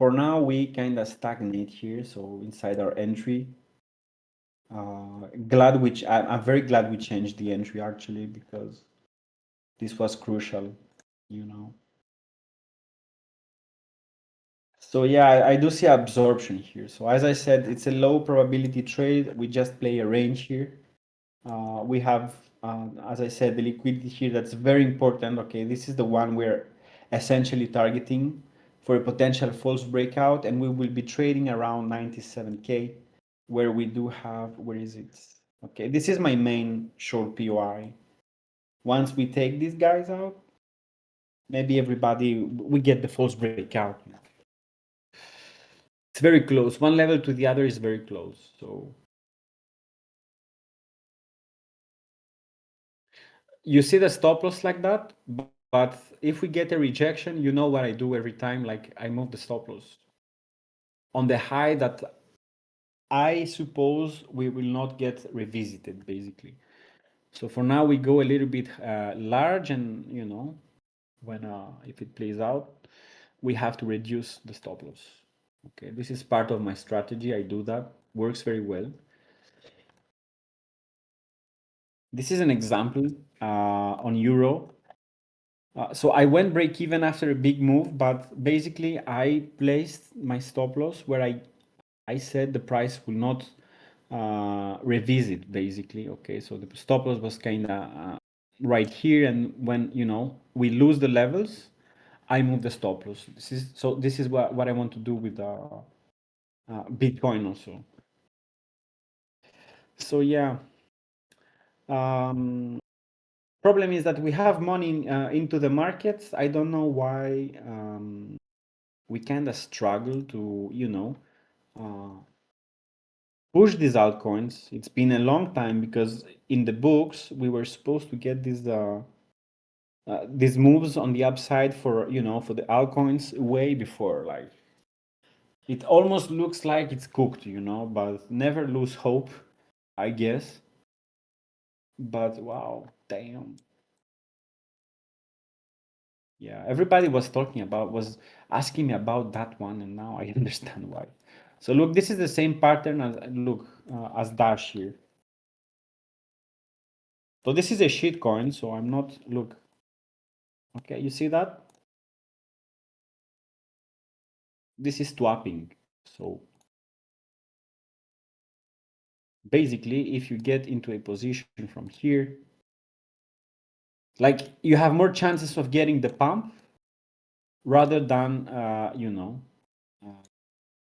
For now, we kind of stagnate here. So inside our entry, I'm very glad we changed the entry actually because this was crucial, you know. So yeah, I do see absorption here. So as I said, it's a low probability trade. We just play a range here. We have, as I said, the liquidity here. That's very important. Okay, this is the one we're essentially targeting for a potential false breakout, and we will be trading around 97K, where we do have, where is it? Okay, this is my main short POI. Once we take these guys out, maybe we get the false breakout. It's very close. One level to the other is very close. So you see the stop loss like that, but if we get a rejection, you know what I do every time? Like I move the stop loss on the high that I suppose we will not get revisited, basically. So for now, we go a little bit large, and when if it plays out, we have to reduce the stop loss. Okay, this is part of my strategy. I do that. Works very well. This is an example on euro. So I went break even after a big move, but basically I placed my stop loss where I said the price will not revisit basically. Okay, so the stop loss was kind of right here, and when we lose the levels, I move the stop loss. This is what I want to do with Bitcoin also. So yeah, problem is that we have money into the markets. I don't know why we kind of struggle to uh, push these altcoins. It's been a long time because in the books we were supposed to get these moves on the upside for the altcoins way before. Like it almost looks like it's cooked, but never lose hope, I guess. But wow, damn. Yeah, everybody was asking me about that one, and now I understand why. So look, this is the same pattern as Dash here. So this is a shit coin, so I'm not, look, okay, you see that? This is swapping. So basically, if you get into a position from here, like you have more chances of getting the pump rather than,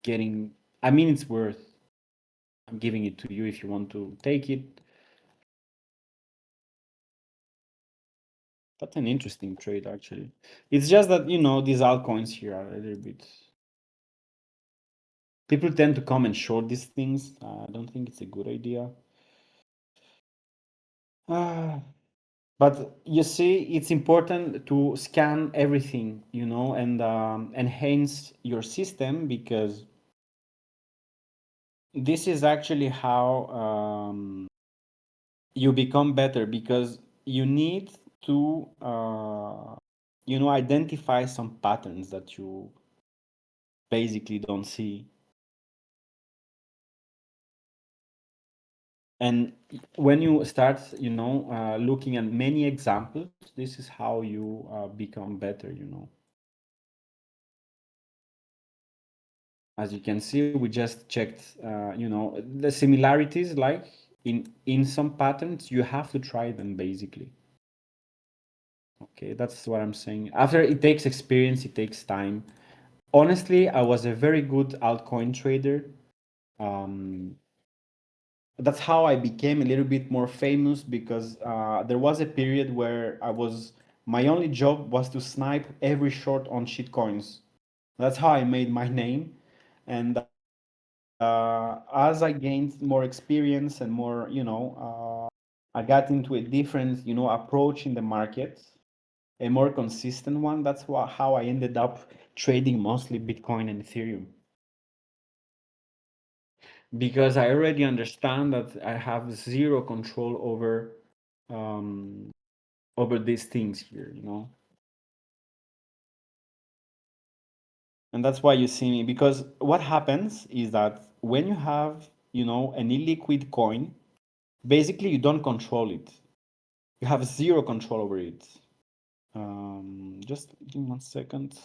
getting, I mean, it's worth, I'm giving it to you if you want to take it. That's an interesting trade, actually. It's just that, these altcoins here are a little bit. People tend to come and short these things. I don't think it's a good idea. But you see, it's important to scan everything, and enhance your system because this is actually how you become better because you need to, identify some patterns that you basically don't see. And when you start, looking at many examples, this is how you become better. As you can see, we just checked, the similarities, like in some patterns, you have to try them basically. Okay, that's what I'm saying. After it takes experience, it takes time. Honestly, I was a very good altcoin trader. Um, that's how I became a little bit more famous because there was a period where my only job was to snipe every short on shitcoins. That's how I made my name. And as I gained more experience and more, I got into a different, approach in the market, a more consistent one. That's how I ended up trading mostly Bitcoin and Ethereum. Because I already understand that I have zero control um, over these things here. And that's why you see me, because what happens is that when you have, an illiquid coin, basically you don't control it. You have zero control over it. Just give me 1 second.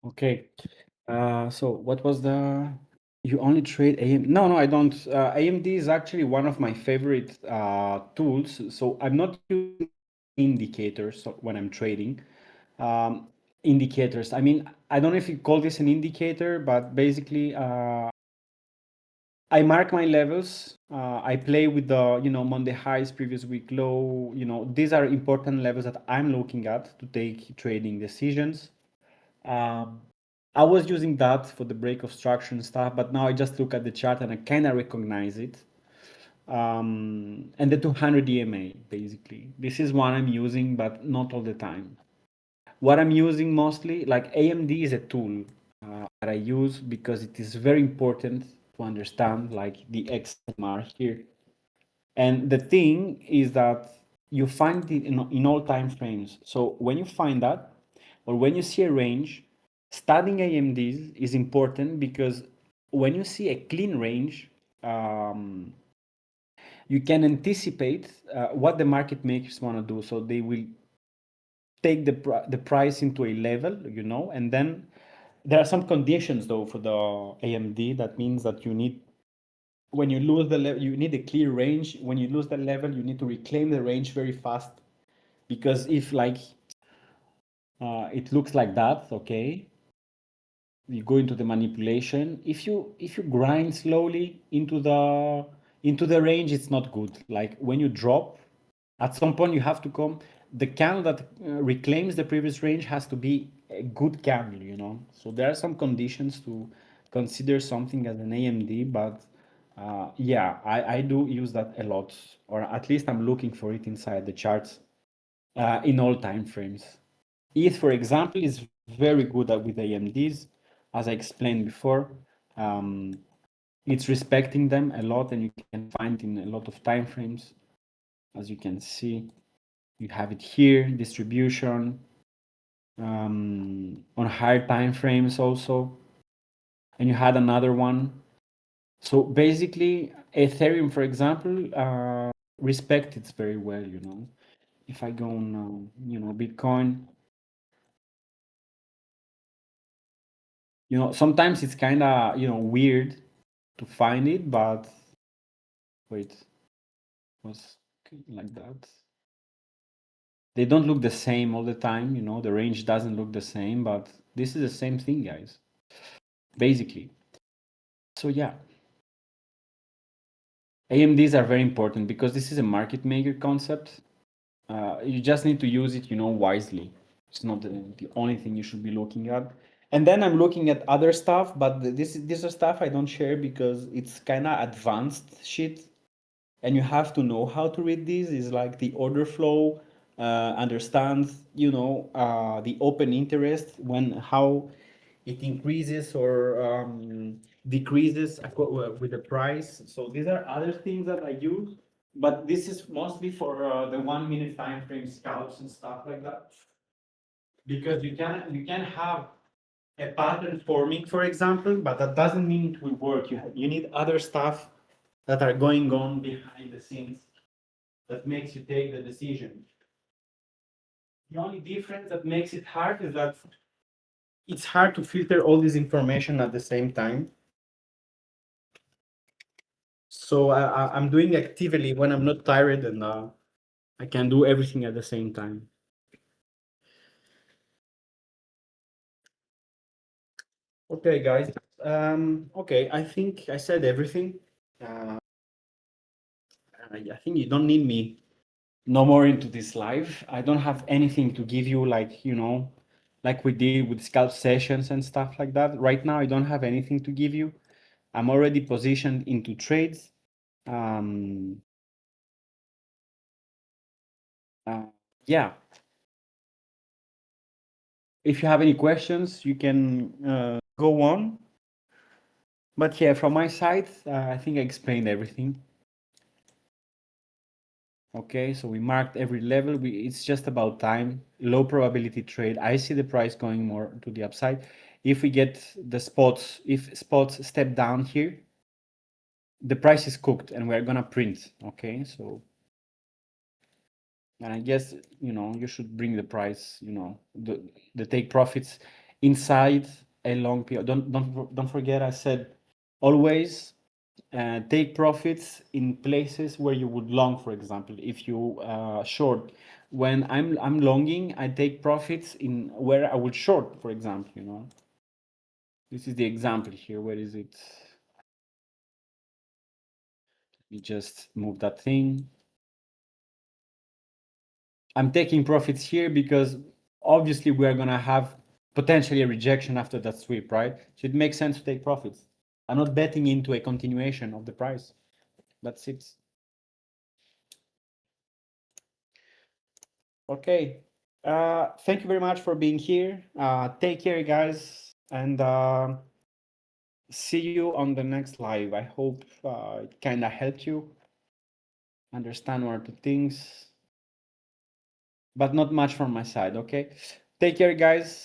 Okay. So what was the you only trade AM? No, no, I don't. AMD is actually one of my favorite tools. So I'm not using indicators when I'm trading. Um, Indicators. I mean, I don't know if you call this an indicator, but basically, I mark my levels. I play with the, Monday highs, previous week low. These are important levels that I'm looking at to take trading decisions. Um, I was using that for the break of structure and stuff, but now I just look at the chart and I kind of recognize it. And the 200 EMA, basically. This is one I'm using, but not all the time. What I'm using mostly, like AMD is a tool that I use because it is very important to understand like the XMR here. And the thing is that you find it in all time frames. So when you find that, or when you see a range, studying AMDs is important because when you see a clean range, you can anticipate what the market makers want to do. So they will take the price into a level, and then there are some conditions though for the AMD. That means that you need when you lose the level, you need a clear range. When you lose the level, you need to reclaim the range very fast because if like it looks like that, okay, you go into the manipulation. If you grind slowly into the range, it's not good. Like when you drop, at some point you have to come. The candle that reclaims the previous range has to be a good candle. So there are some conditions to consider something as an AMD, but yeah, I do use that a lot, or at least I'm looking for it inside the charts in all time frames. ETH, for example, is very good with AMDs, as I explained before. Um, it's respecting them a lot, and you can find in a lot of time frames. As you can see, you have it here, distribution, on higher time frames also. And you had another one. So basically, Ethereum, for example, respects it very well. If I go on, Bitcoin, sometimes it's kind of, weird to find it, but wait, was like that. They don't look the same all the time. The range doesn't look the same, but this is the same thing, guys, basically. So yeah, AMDs are very important because this is a market maker concept. You just need to use it, wisely. It's not the only thing you should be looking at. And then I'm looking at other stuff, but this is stuff I don't share because it's kind of advanced shit, and you have to know how to read these. Is like the order flow, understand, the open interest when how it increases or decreases with the price. So these are other things that I use, but this is mostly for the 1 minute time frame scalps and stuff like that. Because you can have a pattern forming, for example, but that doesn't mean it will work. You need other stuff that are going on behind the scenes that makes you take the decision. The only difference that makes it hard is that it's hard to filter all this information at the same time. So I'm doing actively when I'm not tired, and I can do everything at the same time. Okay, guys. Okay, I think I said everything. Uh, I think you don't need me no more into this live. I don't have anything to give you, like, like we did with scalp sessions and stuff like that. Right now, I don't have anything to give you. I'm already positioned into trades. Um, uh, yeah. If you have any questions, you can go on. But yeah, from my side, I think I explained everything. Okay, so we marked every level. It's just about time. Low probability trade. I see the price going more to the upside. If we get the spots, if spots step down here, the price is cooked and we're gonna print. Okay, so, and I guess you should bring the price, the take profits inside a long period. Don't forget, I said always take profits in places where you would long. For example, if you short, when I'm longing, I take profits in where I would short. For example, this is the example here. Where is it? We just move that thing. I'm taking profits here because obviously we are gonna have potentially a rejection after that sweep, right? So it makes sense to take profits. I'm not betting into a continuation of the price. That's it. Okay. Thank you very much for being here. Take care, guys, and see you on the next live. I hope it kind of helped you understand one or two things, but not much from my side. Okay. Take care, guys.